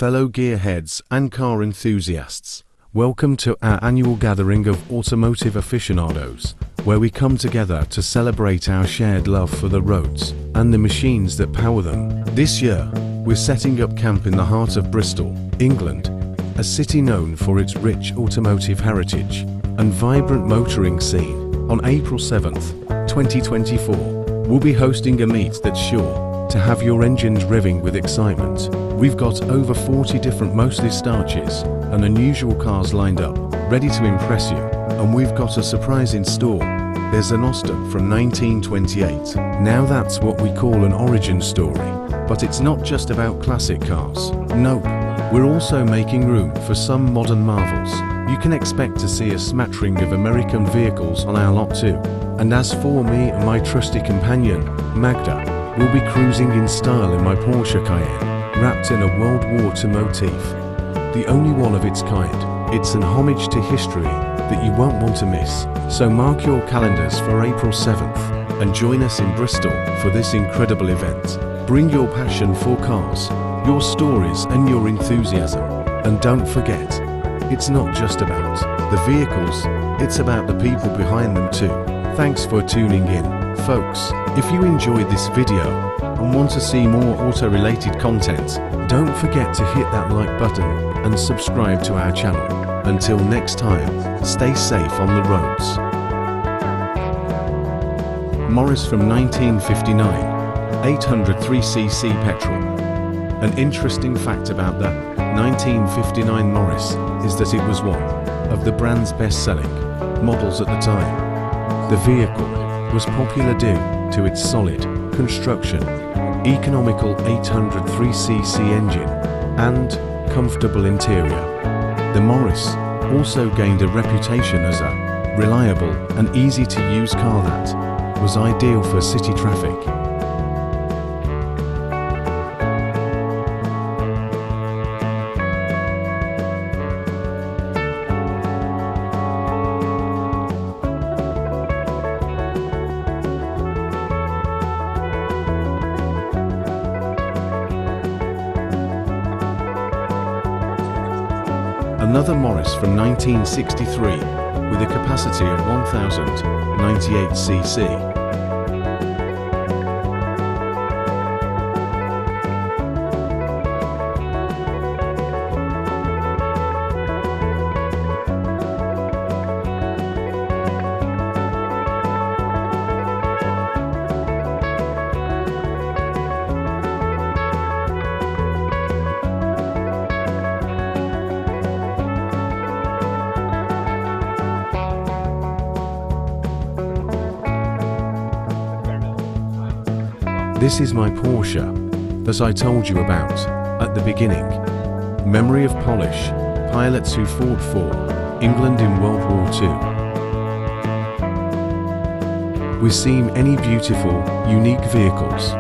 fellow gearheads and car enthusiasts. Welcome to our annual gathering of automotive aficionados, where we come together to celebrate our shared love for the roads and the machines that power them. This year, we're setting up camp in the heart of Bristol, England, a city known for its rich automotive heritage and vibrant motoring scene. On April 7th, 2024, we'll be hosting a meet that's sure to have your engines revving with excitement. We've got over 40 different mostly starches and unusual cars lined up, ready to impress you. And we've got a surprise in store. There's an Austin from 1928. Now that's what we call an origin story. But it's not just about classic cars. Nope, we're also making room for some modern marvels. You can expect to see a smattering of American vehicles on our lot too. And as for me and my trusty companion, Magda, we'll be cruising in style in my Porsche Cayenne, wrapped in a World War II motif. The only one of its kind. It's an homage to history that you won't want to miss. So mark your calendars for April 7th and join us in Bristol for this incredible event. Bring your passion for cars, your stories and your enthusiasm. And don't forget, it's not just about the vehicles, it's about the people behind them too. Thanks for tuning in, folks. If you enjoyed this video and want to see more auto-related content, don't forget to hit that like button and subscribe to our channel. Until next time, stay safe on the roads. Morris from 1959, 803cc petrol. An interesting fact about the 1959 Morris is that it was one of the brand's best-selling models at the time. The vehicle was popular due to its solid construction, economical 803cc engine, and comfortable interior. The Morris also gained a reputation as a reliable and easy-to-use car that was ideal for city traffic. Another Morris from 1963 with a capacity of 1098cc. This is my Porsche that I told you about at the beginning. Memory of Polish pilots who fought for England in World War II. We've seen any beautiful, unique vehicles.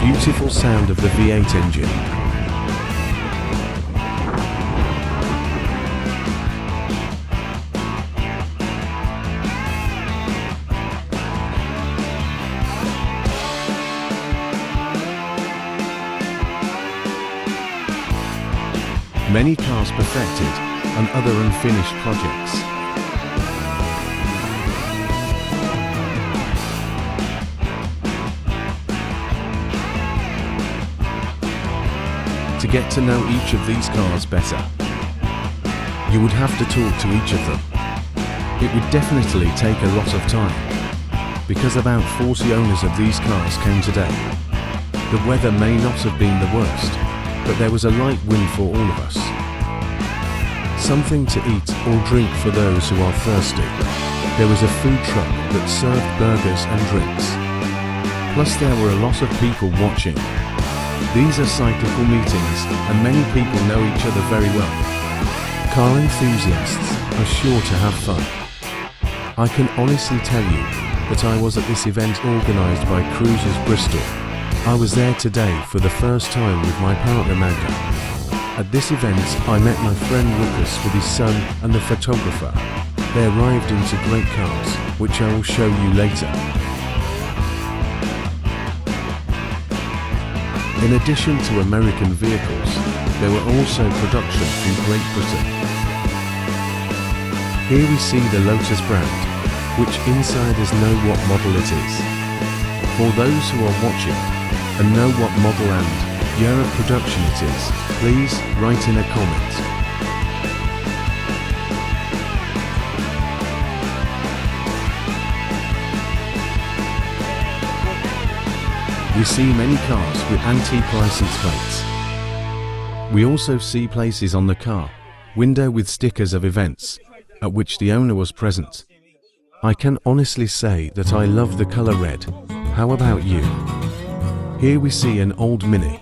Beautiful sound of the V8 engine. Many cars perfected and other unfinished projects. To get to know each of these cars better, you would have to talk to each of them. It would definitely take a lot of time, because about 40 owners of these cars came today. The weather may not have been the worst, but there was a light wind for all of us. Something to eat or drink for those who are thirsty. There was a food truck that served burgers and drinks. Plus there were a lot of people watching. These are cyclical meetings, and many people know each other very well. Car enthusiasts are sure to have fun. I can honestly tell you that I was at this event organised by KROOZERS Bristol. I was there today for the first time with my partner Magda. At this event I met my friend Lucas with his son and the photographer. They arrived into great cars, which I will show you later. In addition to American vehicles, there were also productions in Great Britain. Here we see the Lotus brand, which insiders know what model it is. For those who are watching and know what model and year of production it is, please write in a comment. We see many cars with antique license plates. We also see places on the car window with stickers of events at which the owner was present. I can honestly say that I love the color red. How about you? Here we see an old Mini,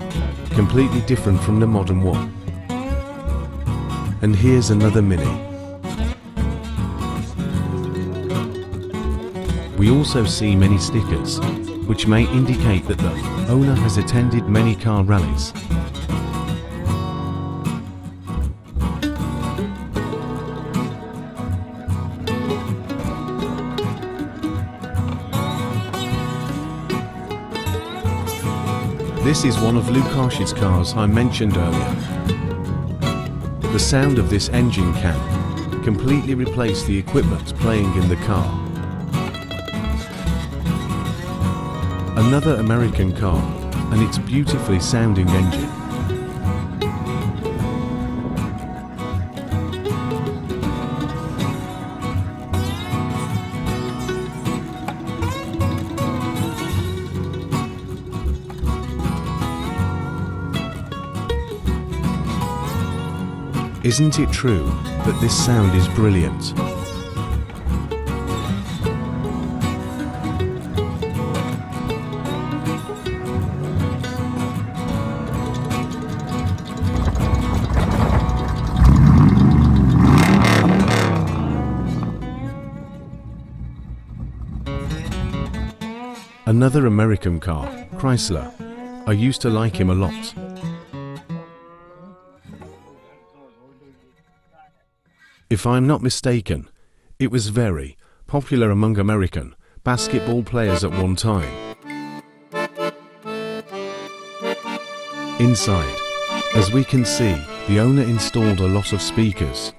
completely different from the modern one. And here's another Mini. We also see many stickers, which may indicate that the owner has attended many car rallies. This is one of Lukasz's cars I mentioned earlier. The sound of this engine can completely replace the equipment playing in the car. Another American car and its beautifully sounding engine. Isn't it true that this sound is brilliant? Another American car, Chrysler. I used to like him a lot. If I'm not mistaken, it was very popular among American basketball players at one time. Inside, as we can see, the owner installed a lot of speakers.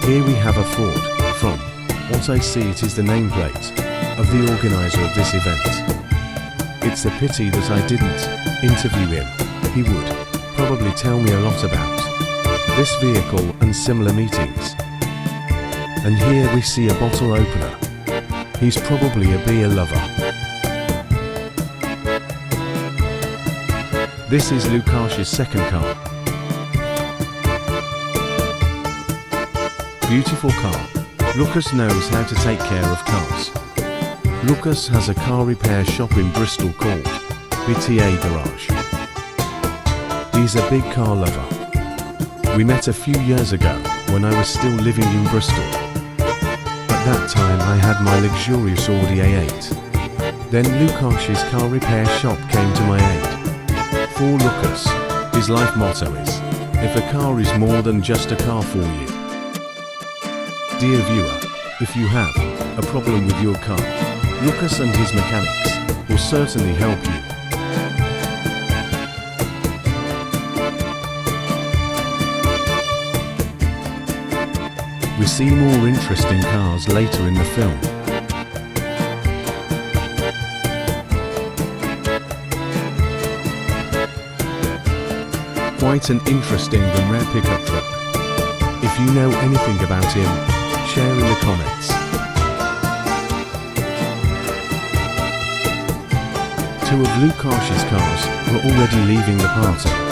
Here we have a Ford. From what I see, it is the nameplate of the organizer of this event. It's a pity that I didn't interview him. He would probably tell me a lot about this vehicle and similar meetings. And here we see a bottle opener. He's probably a beer lover. This is Lukasz's second car. Beautiful car. Lukasz knows how to take care of cars. Lukasz has a car repair shop in Bristol called BTA Garage. He's a big car lover. We met a few years ago when I was still living in Bristol. At that time I had my luxurious Audi A8. Then Lukasz's car repair shop came to my aid. For Lukasz, his life motto is, if a car is more than just a car for you. Dear viewer, if you have a problem with your car, Lukasz and his mechanics will certainly help you. We see more interesting cars later in the film. Quite an interesting and rare pickup truck. If you know anything about him, share in the comments. Two of Lukasz's cars were already leaving the party.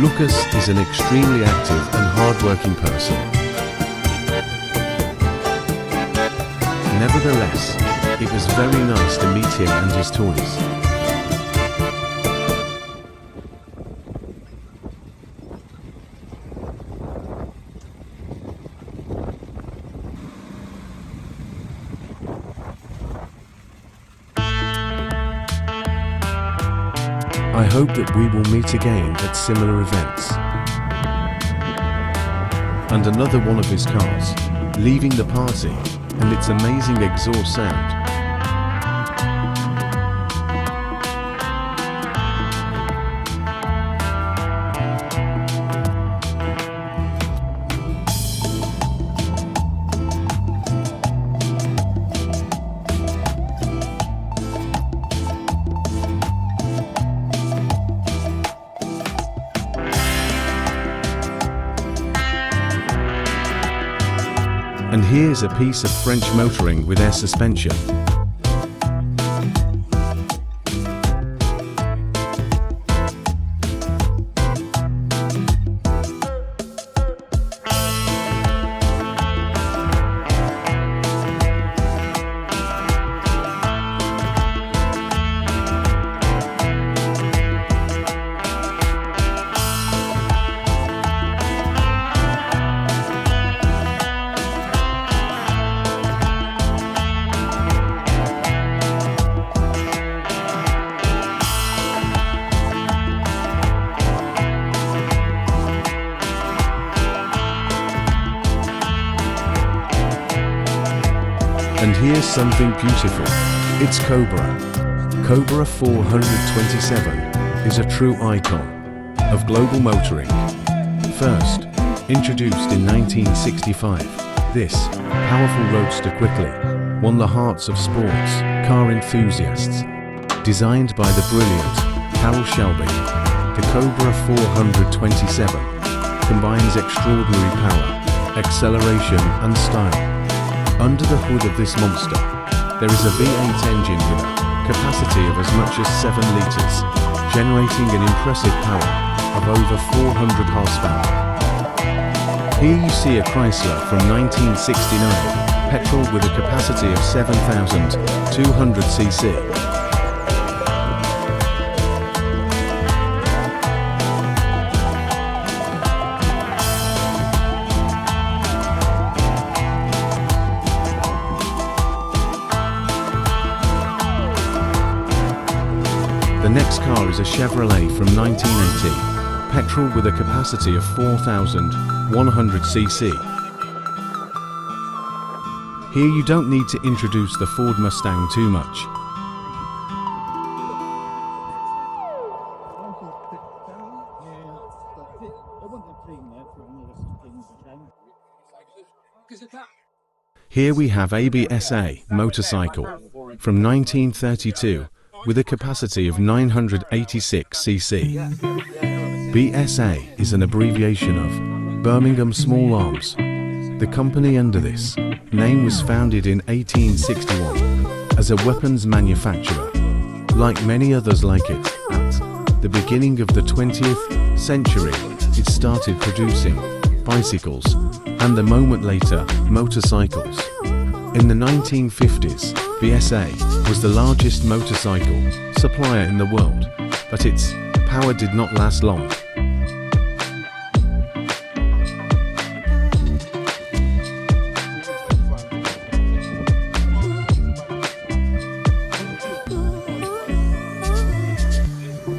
Lukasz is an extremely active and hard-working person. Nevertheless, it was very nice to meet him and his toys. I hope that we will meet again at similar events. And another one of his cars, leaving the party, and its amazing exhaust sound. And here's a piece of French motoring with air suspension. And here's something beautiful. It's Cobra. Cobra 427 is a true icon of global motoring. First, introduced in 1965, this powerful roadster quickly won the hearts of sports car enthusiasts. Designed by the brilliant Carroll Shelby, the Cobra 427 combines extraordinary power, acceleration and style. Under the hood of this monster, there is a V8 engine with a capacity of as much as 7 litres, generating an impressive power of over 400 horsepower. Here you see a Chrysler from 1969, petrol with a capacity of 7,200 cc. The next car is a Chevrolet from 1980, petrol with a capacity of 4,100 cc. Here you don't need to introduce the Ford Mustang too much. Here we have a BSA motorcycle from 1932 with a capacity of 986 cc. BSA is an abbreviation of Birmingham Small Arms. The company under this name was founded in 1861 as a weapons manufacturer. Like many others like it, at the beginning of the 20th century, it started producing bicycles and a moment later, motorcycles. In the 1950s, BSA was the largest motorcycle supplier in the world, but its power did not last long.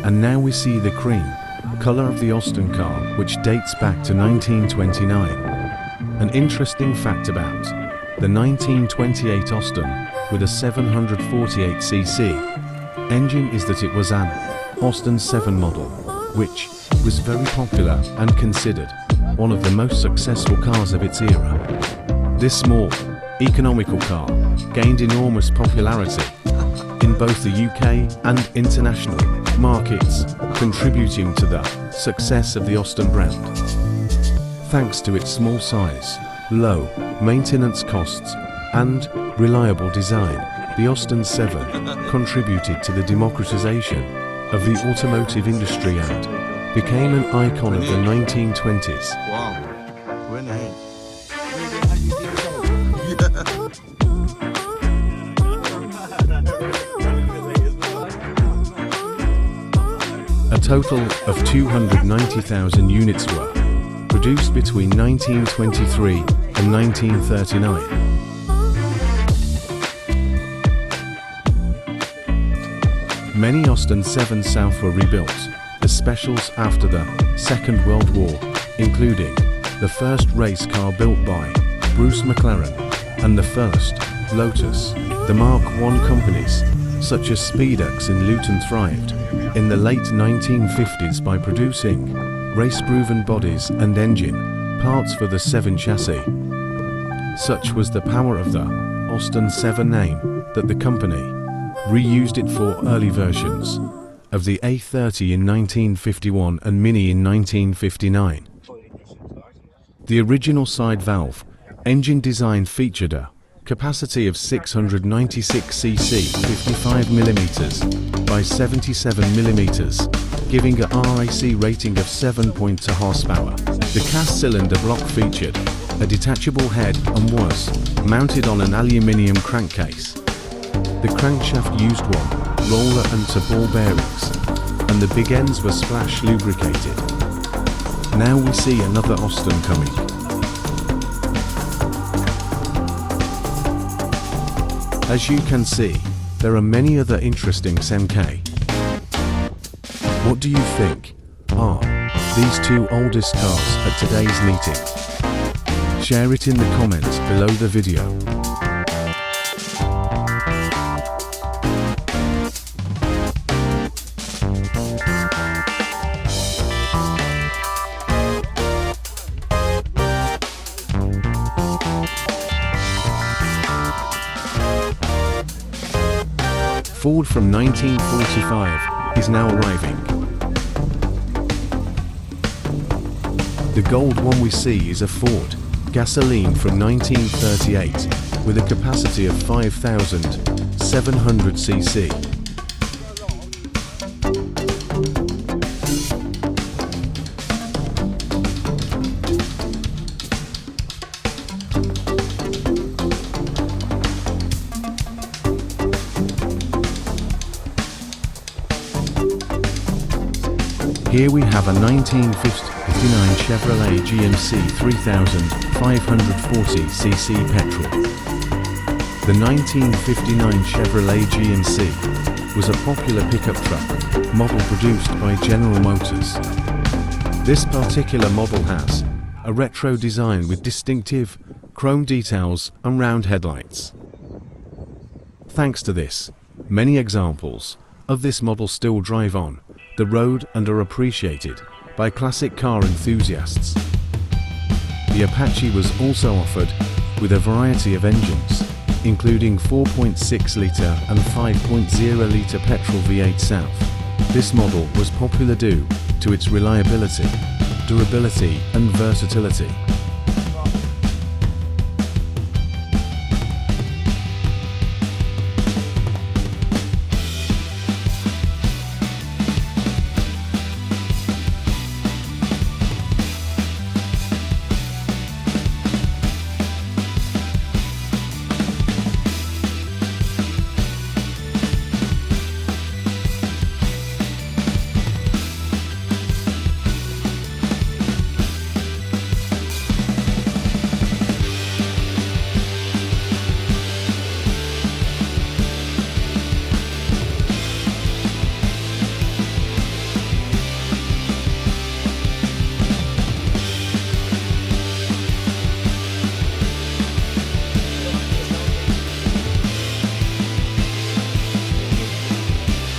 And now we see the cream color of the Austin car, which dates back to 1929. An interesting fact about the 1928 Austin with a 748cc engine is that it was an Austin 7 model, which was very popular and considered one of the most successful cars of its era. This small, economical car gained enormous popularity in both the UK and international markets, contributing to the success of the Austin brand. Thanks to its small size, low maintenance costs, and reliable design, the Austin 7 contributed to the democratization of the automotive industry and became an icon of the 1920s. Wow, very nice. A total of 290,000 units were produced between 1923 and 1939. Many Austin 7 South were rebuilt as specials after the Second World War, including the first race car built by Bruce McLaren and the first Lotus. The Mark I companies, such as SpeedX in Luton, thrived in the late 1950s by producing race-proven bodies and engine parts for the 7 chassis. Such was the power of the Austin 7 name that the company reused it for early versions of the A30 in 1951 and Mini in 1959. The original side valve engine design featured a capacity of 696 cc 55mm by 77mm, giving a RAC rating of 7.2 horsepower. The cast cylinder block featured a detachable head and was mounted on an aluminium crankcase. The crankshaft used one roller and 2 ball bearings, and the big ends were splash lubricated. Now we see another Austin coming. As you can see, there are many other interesting SMK. What do you think are these 2 oldest cars at today's meeting? Share it in the comments below the video. Ford from 1945 is now arriving. The gold one we see is a Ford gasoline from 1938 with a capacity of 5,700 cc. Here we have a 1959 Chevrolet GMC 3540cc petrol. The 1959 Chevrolet GMC was a popular pickup truck model produced by General Motors. This particular model has a retro design with distinctive chrome details and round headlights. Thanks to this, many examples of this model still drive on the road and are appreciated by classic car enthusiasts. The Apache was also offered with a variety of engines, including 4.6 litre and 5.0 litre petrol V8 South. This model was popular due to its reliability, durability and versatility.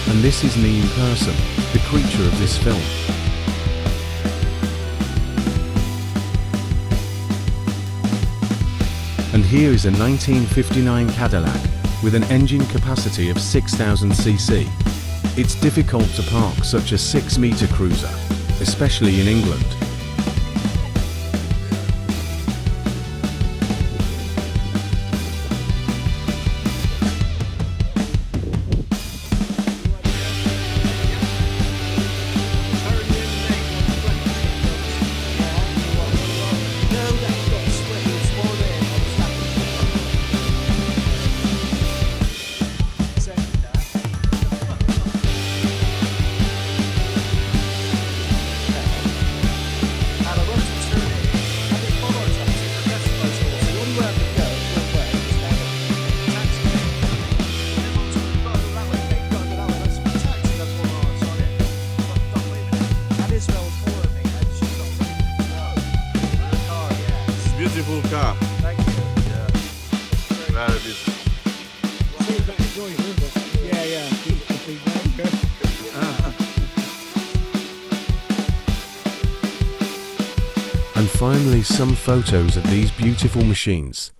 And this is me in person, the creature of this film. And here is a 1959 Cadillac with an engine capacity of 6,000 cc. It's difficult to park such a 6-meter cruiser, especially in England. finally some photos of these beautiful machines.